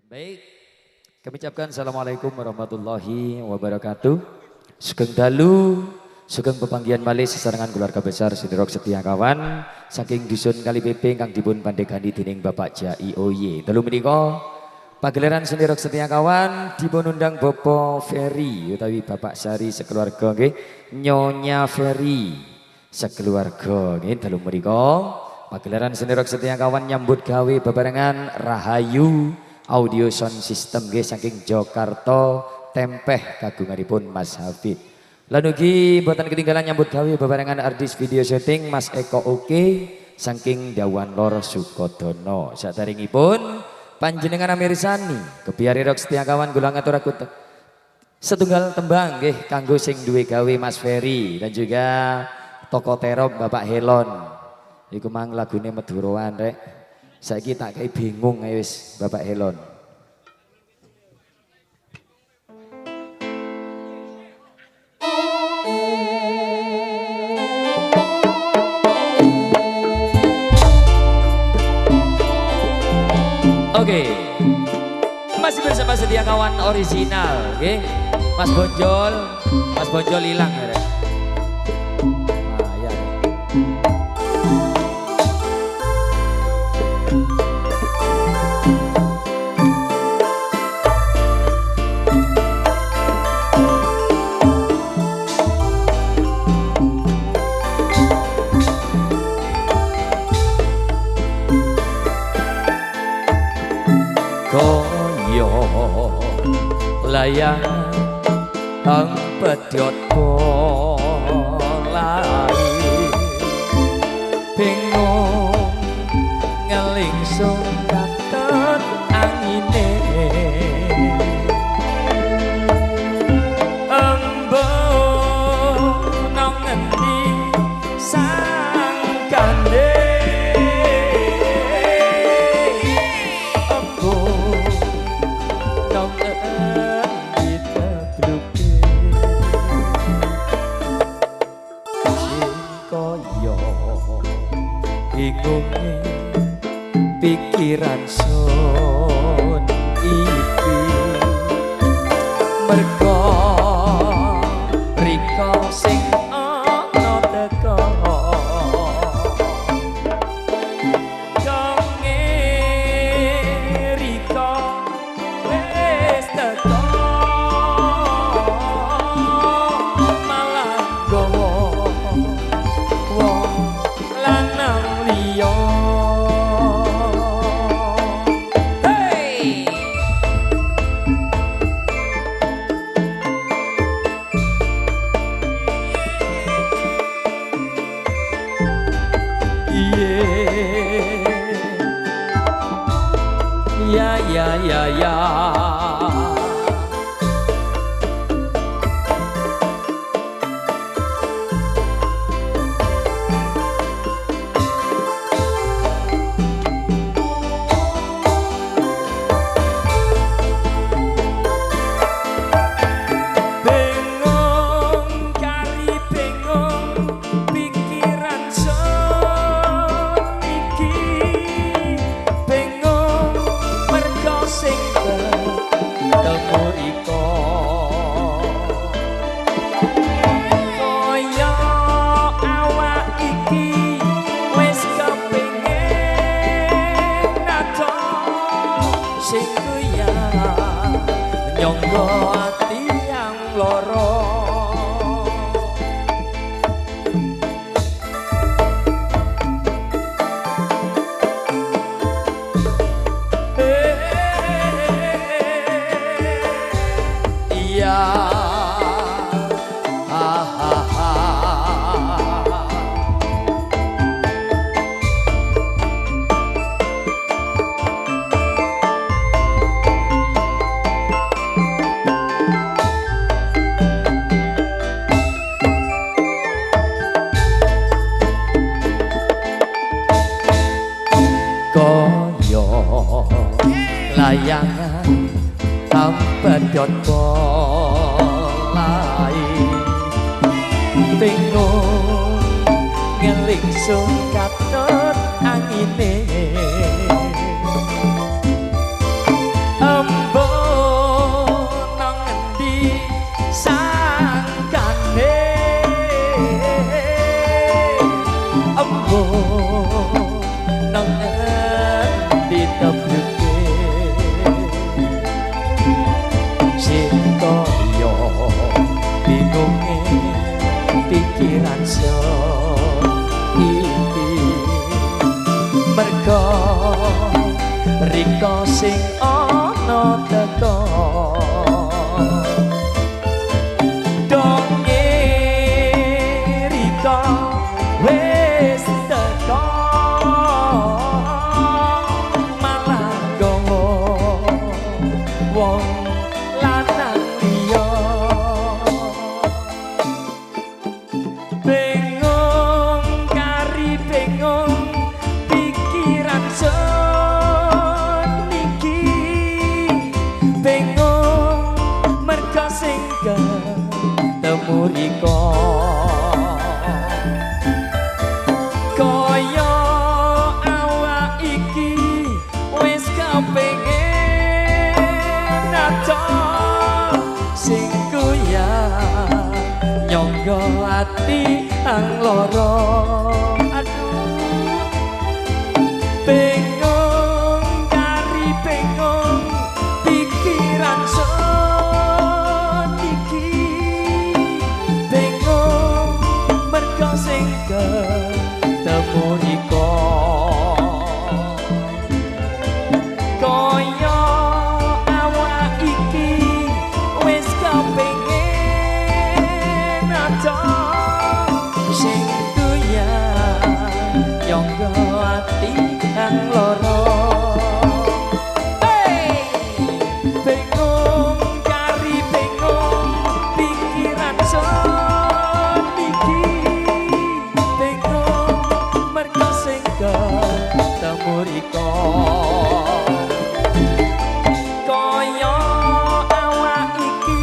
Baik, kami ucapkan Assalamualaikum warahmatullahi wabarakatuh. Sugeng dalu, sugeng pepanggihan malih sesarengan keluarga besar Sindirok Setia Kawan saking dusun Kalipepe kang dipun pandegani dening Bapak Jai Oye. Dalu menika pagelaran Sindirok Setia Kawan dipun undang Bopo Ferry utawi Bapak Sari sekeluarga nggih, Nyonya Ferry sekeluarga nggih. Dalu menika pagelaran Sindirok Setia Kawan nyambut gawe bebarengan Rahayu Audio Sound System nggih saking Jakarta Tempeh kagunganipun Mas Hafid. Lan ugi mboten ketinggalan nyambut gawe bebarengan artis video syuting Mas Eko Oke saking Dawan Lor Sukodono. Sadaringipun panjenengan amirsani kebiari Rok Setia Kawan kula ngaturaken setunggal tembang nggih kanggo sing duwe gawe Mas Ferry dan juga toko terop Bapak Helon. Iku mang lagune Meduroan rek. Saiki tak kei bingung ae wis Bapak Helon. Oke. Masih bersama Setia Kawan original, oke? Mas Bonjol hilang ya, rek. Nah, ya. Koyo layang kang pedhot bolai bingung ngelingsung katon angine embung nang ngendi sang kande bingunge pikiran sun iki mergo riko sing ana teko donge riko wis teko malah gowo wong lanang liya. Hey! Yeah. Ya. Nyonggo ati yang loro iya koyo layangan pedhot bolai bingung ngelingsung katon angine sing ana teko donge rika wis teko malah gowo wong lanang liya bingung kari bingung pikiran niki bingung merga sing ketemu riko kaya awak iki wis kepengin aja sing kuyang nyangga ati ang loro aduh bingung kari bingung pikiran niki bingung merga sing ketemu riko kaya awak iki wis kepengin aja sing kuyang nyangga ati ang loro bingung kari bingung pikiran niki bingung merga sing ketemu riko kaya awak iki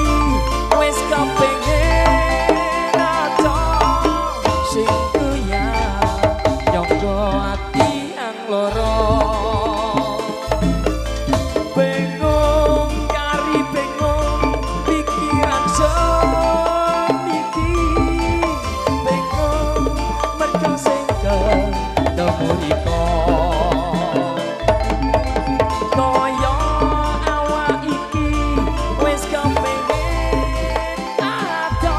wis kepengin aja sing kuyang nyangga ati ang loro bingung kari bingung pikiran niki bingung merga sing ketemu riko kaya awak iki wis kepengin ada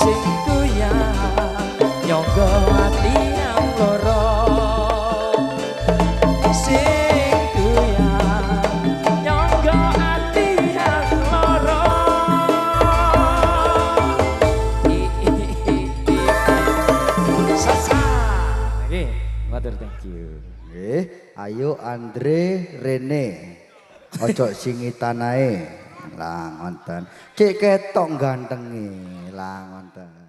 sing kuyang nyangga ati ang loro sing kuyang nyangga ati ang loro sasa nggih matur thank you nggih ayo Andre Rene ojo singitan ae lah ngoten cek ketok gantenge lah ngoten